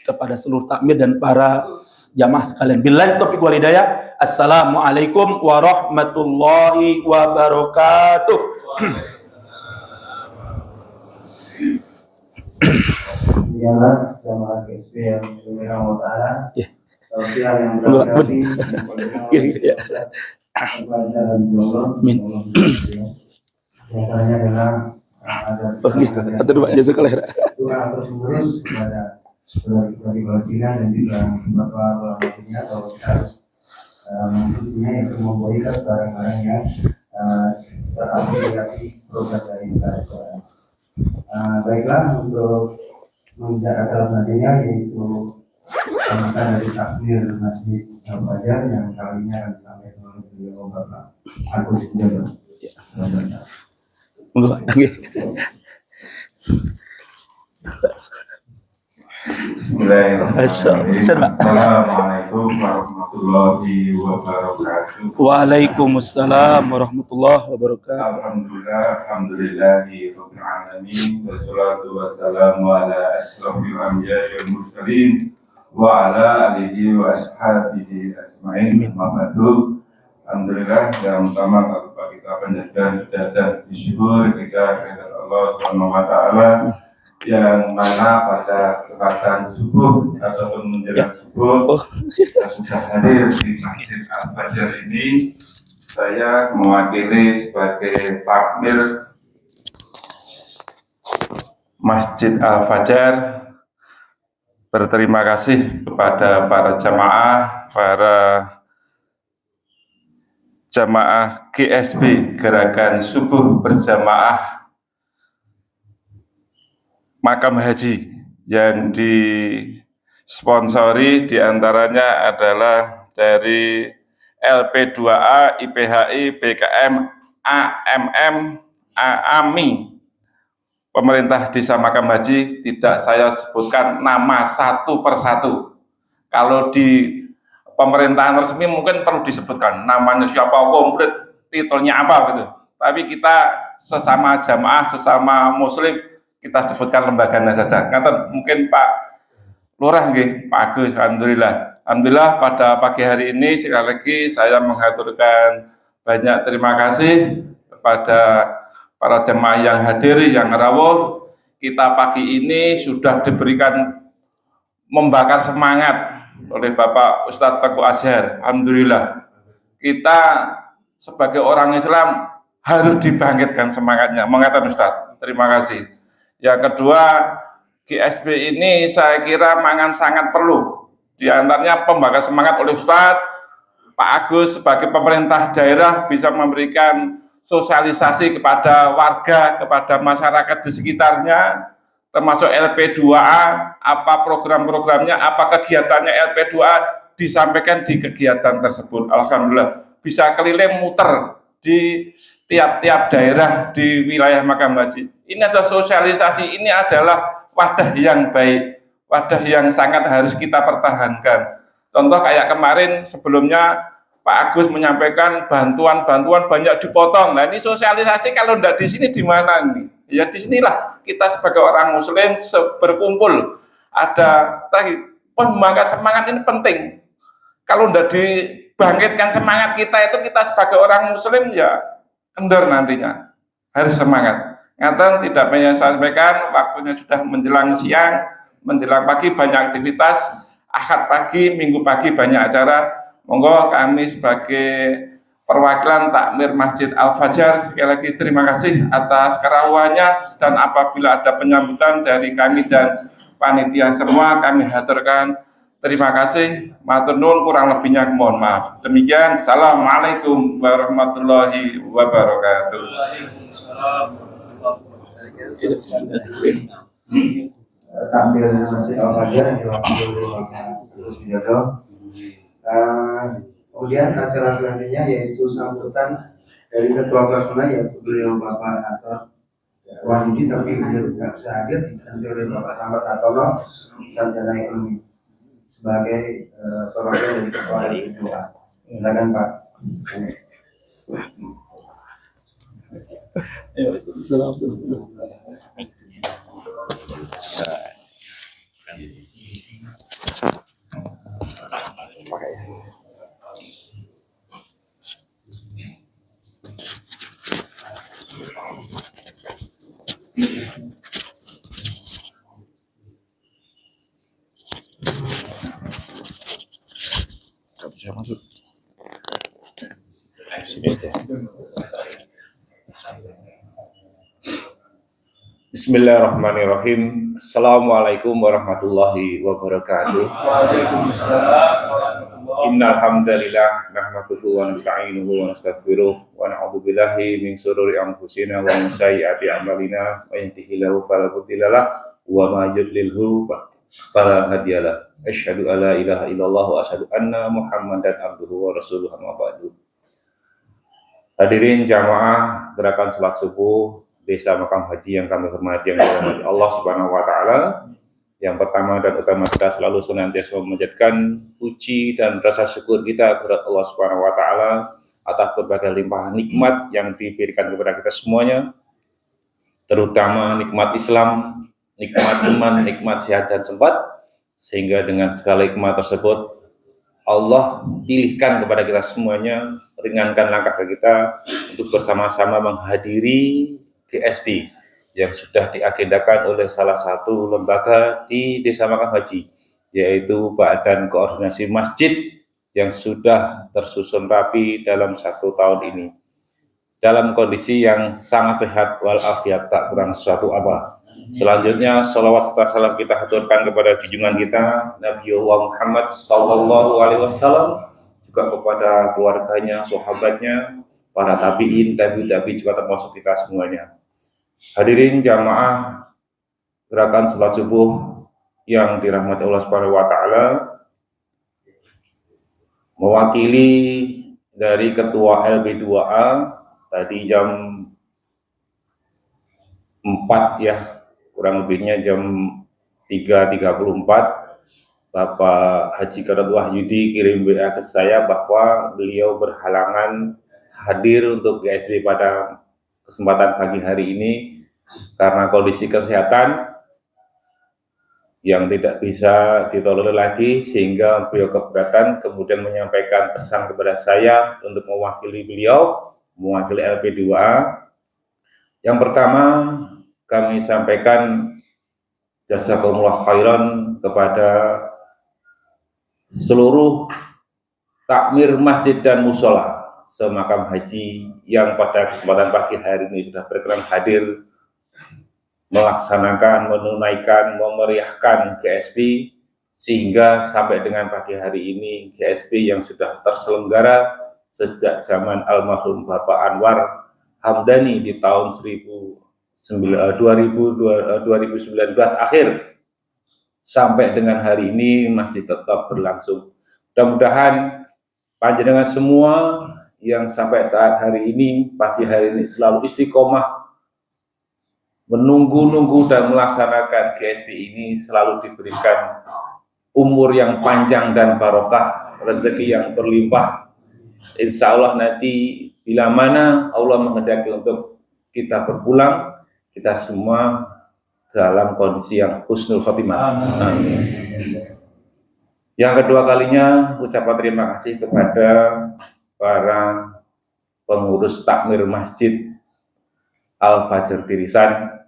kepada seluruh takmir dan para jamaah sekalian. Billahi taufiq wal hidayah. Assalamualaikum warahmatullahi wabarakatuh. Dialah jamaah KSP yang dimuliakan Allah Ta'ala. Tausiah yang berarti pelajaran Allah. Biasanya adalah ada doa terus menerus kepada saudara-saudara dan juga bapak ulama atau kita harus mengikutinya untuk memboikot barang-barang yang terafiliasi produk dari negara. Baiklah, untuk menginjak acara selanjutnya yaitu sambutan dari takmir Masjid Al-Fajar yang kali ini akan disampaikan oleh beliau Bapak Agus Jodoh. Bismillahirrahmanirrahim. Assalamualaikum warahmatullahi wabarakatuh. Waalaikumsalam warahmatullahi wabarakatuh. Alhamdulillahi rabbil alamin, wassalatu wassalamu ala asyrafil anbiya'i wal mursalin wa ala alihi wa ashabihi ajmain. Alhamdulillah, yang pertama kita panjatkan dan disyukur ketika Allah Subhanahu wa taala yang mana pada kesempatan subuh ataupun menjelang subuh sudah hadir di Masjid Al-Fajar ini. Saya mewakili sebagai takmir Masjid Al-Fajar berterima kasih kepada para jamaah GSB Gerakan Subuh Berjamaah Makam Haji yang disponsori diantaranya adalah dari LP2A, IPHI, BKM, AMM, AMI. Pemerintah Desa Makam Haji tidak saya sebutkan nama satu persatu. Kalau di pemerintahan resmi mungkin perlu disebutkan namanya siapa, komplit, titelnya apa gitu. Tapi kita sesama jamaah, sesama muslim, kita sebutkan lembaganya saja. Mungkin Pak Lurah nggih, Pak Agus, alhamdulillah. Alhamdulillah pada pagi hari ini sekali lagi saya mengaturkan banyak terima kasih kepada para jemaah yang hadir, yang rawuh. Kita pagi ini sudah diberikan membakar semangat oleh Bapak Ustadz Teguh Azhar. Alhamdulillah. Kita sebagai orang Islam harus dibangkitkan semangatnya. Mengatakan Ustadz, terima kasih. Yang kedua, GSB ini saya kira sangat perlu Di antaranya pembakar semangat oleh Ustadz, Pak Agus sebagai pemerintah daerah bisa memberikan sosialisasi kepada warga, kepada masyarakat di sekitarnya, termasuk LP2A, apa program-programnya, apa kegiatannya LP2A, disampaikan di kegiatan tersebut. Alhamdulillah, bisa keliling muter di tiap-tiap daerah di wilayah Makam Haji. Ini adalah sosialisasi, ini adalah wadah yang baik, wadah yang sangat harus kita pertahankan. Contoh kayak kemarin sebelumnya Pak Agus menyampaikan bantuan-bantuan banyak dipotong. Nah ini sosialisasi kalau tidak di sini di mana ini? Ya di sinilah kita sebagai orang Muslim berkumpul. Ada tadi pembangkit semangat ini penting. Kalau tidak dibangkitkan semangat kita itu, kita sebagai orang Muslim ya kendor nantinya. Harus semangat. Ngaten tidak banyak saya sampaikan. Waktunya sudah menjelang siang, menjelang pagi banyak aktivitas. Ahad pagi, Minggu pagi banyak acara. Monggo kami sebagai perwakilan takmir Masjid Al-Fajar sekali lagi terima kasih atas kerawaannya, dan apabila ada penyambutan dari kami dan panitia semua kami haturkan terima kasih. Matur nuwun, kurang lebihnya mohon maaf. Demikian, assalamualaikum warahmatullahi wabarakatuh. Tampil Masjid Al-Fajar diwakili Gus Widodo. Kemudian acara selanjutnya yaitu sambutan dari Ketua Pelaksana yaitu beliau Bapak Ator Wahyudi, tapi beliau tidak bisa hadir, diganti oleh Bapak Samad Atono, Sarjana Ekonomi sebagai perwakilan dari Ketua LP2A. Silakan Pak. Bisa masuk. Bismillahirrahmanirrahim. Assalamualaikum warahmatullahi wabarakatuh. Innal hamdalillah nahmaduhu wa nasta'inuhu wa nastaghfiruh wa na'udzu billahi min shururi anfusina wa min sayyiati a'malina may yahdihillahu fala mudilla lahu wa may yudlilhu fala hadiyalah. Asyhadu an la ilaha illallah wa asyhadu anna Muhammadan abduhu wa rasuluhu amma ba'du. Hadirin jamaah gerakan salat subuh Desa Makam Haji yang kami hormati, yang dirahmati Allah Subhanahu wa taala. Yang pertama dan utama, kita selalu senantiasa memanjatkan puji dan rasa syukur kita kepada Allah Subhanahu wa taala atas berbagai limpahan nikmat yang diberikan kepada kita semuanya, terutama nikmat Islam, nikmat iman, nikmat sehat dan sempat, sehingga dengan segala nikmat tersebut Allah pilihkan kepada kita semuanya, ringankan langkah kita untuk bersama-sama menghadiri GSP yang sudah diagendakan oleh salah satu lembaga di Desa Makam Haji, yaitu Badan Koordinasi Masjid, yang sudah tersusun rapi dalam 1 tahun ini dalam kondisi yang sangat sehat walafiat, tak kurang suatu apa. Selanjutnya salawat serta salam kita haturkan kepada junjungan kita Nabiullah Muhammad sallallahu alaihi wasallam, juga kepada keluarganya, sahabatnya, para tabi'in, tabi'in juga termasuk kita semuanya. Hadirin jamaah gerakan salat subuh yang dirahmati Allah Subhanahu wa taala, mewakili dari Ketua LP2A tadi jam 4 ya, kurang lebihnya jam 3.34, Bapak Haji Kadot Wahyudi kirim WA ke saya bahwa beliau berhalangan hadir untuk GSD pada kesempatan pagi hari ini karena kondisi kesehatan yang tidak bisa ditolerir lagi, sehingga beliau keberatan, kemudian menyampaikan pesan kepada saya untuk mewakili beliau, mewakili LP2A. Yang pertama, kami sampaikan jazakumullah khairan kepada seluruh takmir masjid dan musola semakam haji yang pada kesempatan pagi hari ini sudah berkenan hadir melaksanakan, menunaikan, memeriahkan GSP, sehingga sampai dengan pagi hari ini GSP yang sudah terselenggara sejak zaman almarhum Bapak Anwar Hamdani di tahun 2019 akhir sampai dengan hari ini masih tetap berlangsung. Mudah-mudahan panjenengan semua yang sampai saat hari ini, pagi hari ini selalu istiqomah menunggu-nunggu dan melaksanakan GSP ini, selalu diberikan umur yang panjang dan barokah, rezeki yang berlimpah. Insya Allah nanti bila mana Allah menghendaki untuk kita berpulang, kita semua dalam kondisi yang husnul khotimah. Amin. Yang kedua kalinya ucapan terima kasih kepada para pengurus takmir Masjid Al-Fajr Tirisan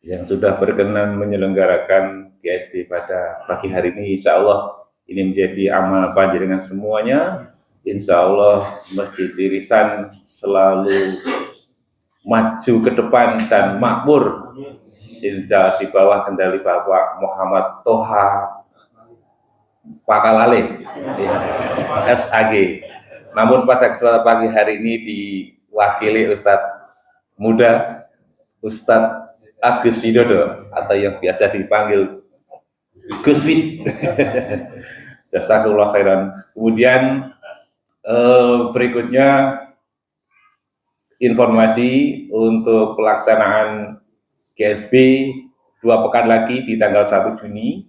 yang sudah berkenan menyelenggarakan GSP pada pagi hari ini. Insya Allah ini menjadi amal panjenengan semuanya. Insya Allah Masjid Tirisan selalu maju ke depan dan makmur di bawah kendali Bapak Muhammad Toha Pakalale SAG. Namun pada kesempatan pagi hari ini diwakili Ustadz muda Ustadz Agus Widodo atau yang biasa dipanggil Gus Wid. Jazakallah khairan. Kemudian berikutnya informasi untuk pelaksanaan GSP 2 pekan lagi di tanggal 1 Juni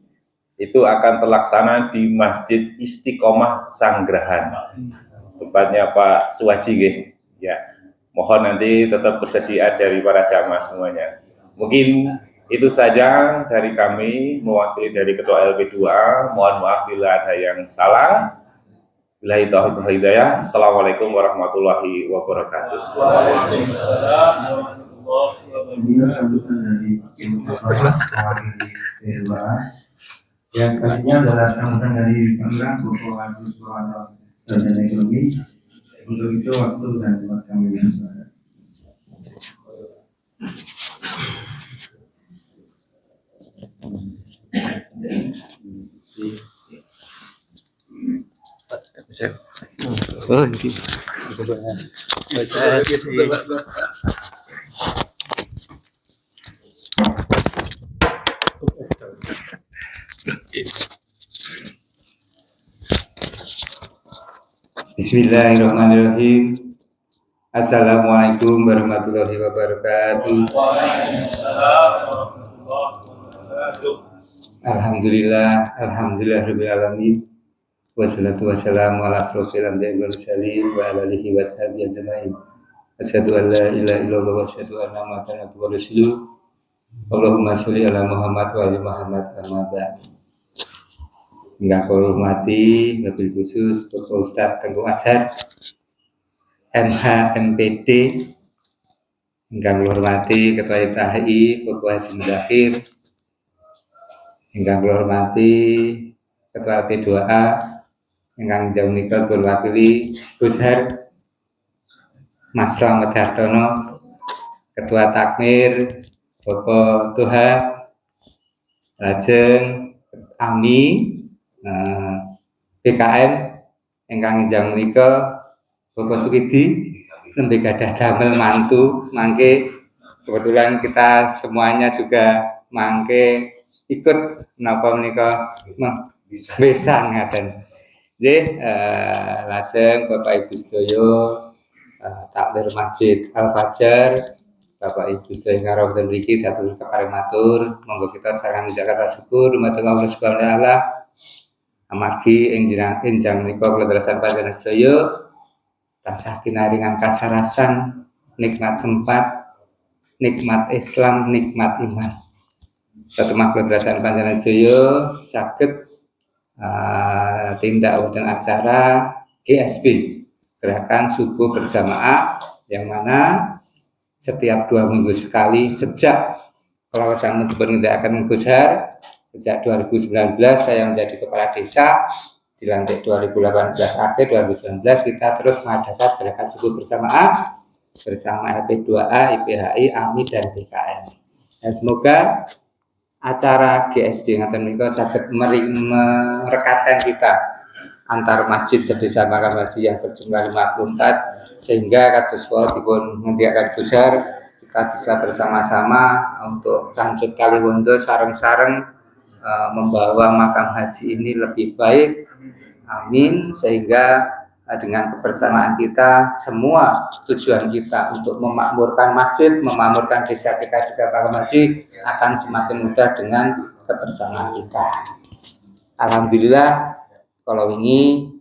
itu akan terlaksana di Masjid Istiqomah Sanggrahan, tempatnya Pak Suwaji. Ya, mohon nanti tetap persediaan dari para jamaah semuanya. Mungkin itu saja dari kami mewakili dari Ketua LP2A. Mohon maaf bila ada yang salah. Billahi taufiq wal hidayah. Assalamualaikum warahmatullahi wabarakatuh. Ini sambutan dari yang selanjutnya adalah sambutan dari Panggilan Bapak Agus Suwanto Sarjana Ekonomi. Untuk itu waktu dan tempat kami dipersilakan. Bismillahirrahmanirrahim. Assalamualaikum warahmatullahi wabarakatuh. Alhamdulillah rabbil alamin. Wassalatu wassalamu ala asrofil anbiya'i wal mursalin wa ala alihi wa sahbihi ajma'in. Asyhadu an la ilaha illallah wa asyhadu anna Muhammadan abduhu wa rasuluh. Allahumma sholli ala Muhammad wa ali Muhammad amma ba'd. Enggak kau hormati, lebih khusus Bapak Ustadz Tengku Ashar MH MPD. Enggak hormati Ketua IPHI Bapak Haji Mudakir. Enggak hormati Ketua P2A Engkang Jauh Nikol berwakili Gus Har Mas Slamet Hartono, Ketua Takmir Bapak Tuha Lajeng Ami PKM engkang injang menika Bapak Sukidi nembe gadah damel mantu mangke kebetulan kita semuanya juga mangke ikut menapa menika besan ngaten. Nggih, lajeng Bapak Ibu sedaya takmir Masjid Al-Fajr, Bapak Ibu sedaya karo wonten mriki satur kepareng matur, monggo kita sareng menjaga syukur dumateng Allah Subhanahu wa taala. Amargi enjang menika kula darasan panjenengan sedaya tansah pinaringan kasarasan, nikmat sempat, nikmat Islam, nikmat iman. Satemah kula darasan panjenengan sedaya saged tindak wonten acara GSP, Gerakan Subuh Berjamaah, yang mana setiap 2 minggu sekali sejak kalau saya menindakkan Gus Har. Sejak 2019 saya menjadi kepala desa, dilantik 2018 akhir 2019 kita terus mengadakan gerakan subuh berjamaah bersama LP2A, IPHI, AMI dan BKN. Dan semoga acara GSB ngaten menika saged merekatkan kita antar masjid sedesa Makam Haji yang berjumlah 54 sehingga kados kula dipun ngendikaken besar kita bisa bersama-sama untuk Cangcut Kaliwondo sareng-sareng membawa makam haji ini lebih baik. Amin. Sehingga dengan kebersamaan kita, semua tujuan kita untuk memakmurkan masjid, memakmurkan desa kita, desa Makam Haji akan semakin mudah dengan kebersamaan kita. Alhamdulillah kalau ini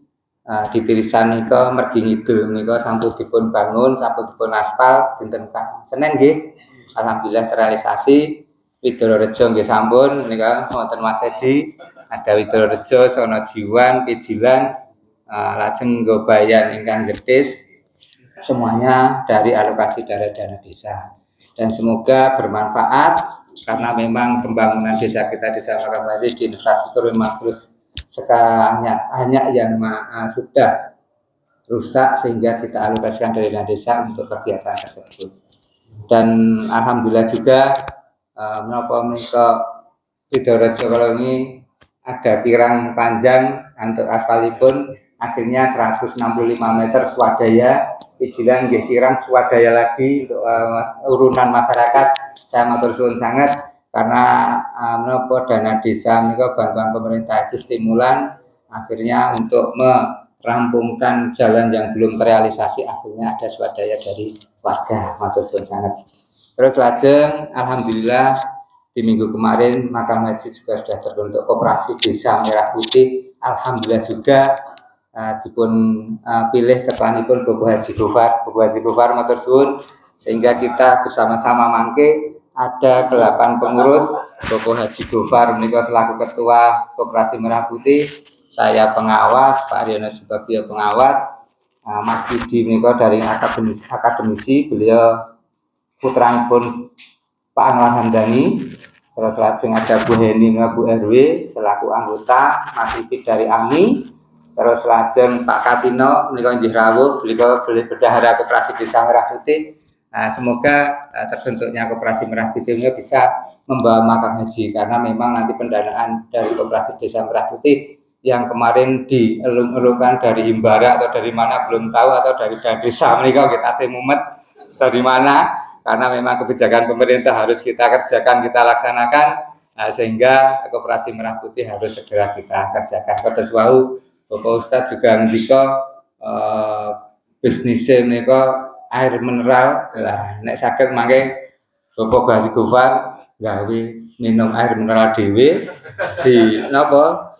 di Tirisan nika mergi ngidul nika sampun dipun bangun, sampun dipun aspal dinten Senin nggih. Alhamdulillah terrealisasi. Widororejo nggih sampun menika wonten Mas Edi, ada Widororejo, Sono Jiwan, Pijilan, lajeng Gobayan ingkang Jetis, semuanya dari alokasi dana desa. Dan semoga bermanfaat karena memang pembangunan desa kita, desa Makam Haji di infrastruktur memang terus hanya yang sudah rusak sehingga kita alokasikan dari dana desa untuk kegiatan tersebut. Dan alhamdulillah juga menapa menika Widororejo kalau ini ada kirang panjang untuk aspalipun akhirnya 165 meter swadaya. Pijilan nggih kirang swadaya lagi untuk urunan masyarakat. Saya matur suwun sangat karena menapa dana desa menika bantuan pemerintah itu stimulan akhirnya untuk merampungkan jalan yang belum terrealisasi akhirnya ada swadaya dari warga. Matur suwun sangat. Terus lajeng alhamdulillah di minggu kemarin Makam Haji juga sudah terbentuk koperasi Desa Merah Putih. Alhamdulillah juga dipun pilih ketuanipun Bapak Haji Gofar matur suwun sehingga kita bersama-sama mangke ada 8 pengurus. Bapak Haji Gofar menika selaku ketua koperasi Merah Putih, saya pengawas, Pak Aryono Subagio pengawas, Mas Widi menika dari akademisi beliau putranipun Pak Anwar Hamdani, terus lajeng ada Bu Heni Bu RW selaku anggota, Mas Ipit dari AMI, terus lajeng Pak Katino menika nggih rawuh beliau bendahara koperasi Desa Merah Putih. Nah, semoga terbentuknya koperasi Merah Putih ini bisa membawa Makam Haji karena memang nanti pendanaan dari koperasi Desa Merah Putih yang kemarin dielung-elungkan dari Himbara atau dari mana belum tahu atau dari desa mereka kita semumet dari mana. Karena memang kebijakan pemerintah harus kita kerjakan, kita laksanakan, sehingga koperasi Merah Putih harus segera kita kerjakan. Kados wau Bapak Ustadz juga ngendika bisnisnya mereka air mineral. Lah nek saged mangke Bapak Haji Gofar gawe minum air mineral dhewe di napa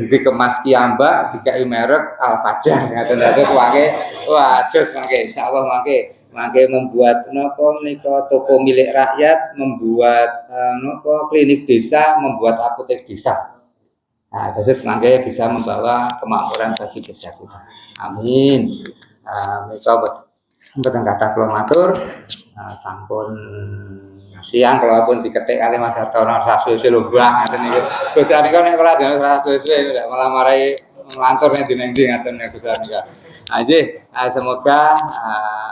dikemas kiambak dikai merek Al Fajar ngaten terus mangke wah jos mangke insyaallah mangke membuat nopo menika toko milik rakyat, membuat nopo klinik desa, membuat apotek desa. Nah, terus mangke bisa membawa kemakmuran bagi desa kita. Amin. Menika mboten kathah kula matur. Sampun siang kalaupun diketik kali Mas Hartono sasuwe lomba ngaten niku. Gus Arika nek kula jangan sasuwe malah marai melantur nek dina-dina ngaten nek Gus Arika. Semoga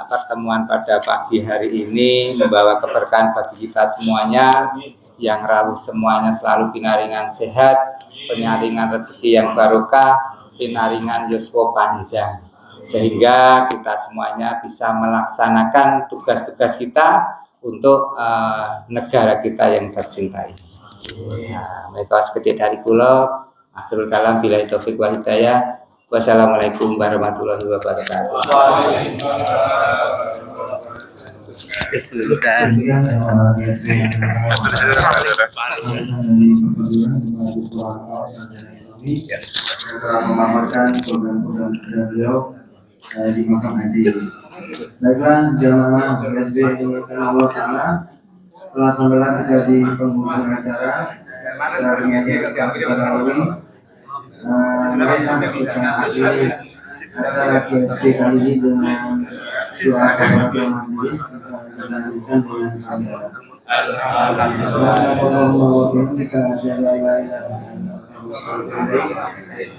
pertemuan pada pagi hari ini membawa keberkahan bagi kita semuanya, yang rawuh semuanya selalu pinaringan sehat, penyaringan rezeki yang barokah, pinaringan yuswa panjang, sehingga kita semuanya bisa melaksanakan tugas-tugas kita untuk negara kita yang tercintai. Mereka seketik dari kula, akhirul kalam billahi taufiq wal hidayah. Wassalamualaikum warahmatullahi wabarakatuh. Memamerkan program-program beliau di Makam Haji. Baiklah jamaah GSB Allah Taala telah sampai di penghujung acara. Acara GSB kali ini dengan doa kepada majelis dilanjutkan dengan saudara.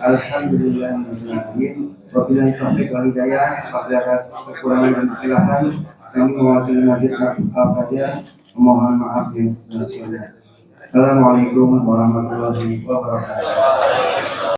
Alhamdulillah. Wabillahi taufiq wal hidayah. Apabila ada kekurangan dan kesilapan Kami mewakili Masjid Al-Fajr mohon maaf yang sebesar-besarnya. Assalamualaikum warahmatullahi wabarakatuh.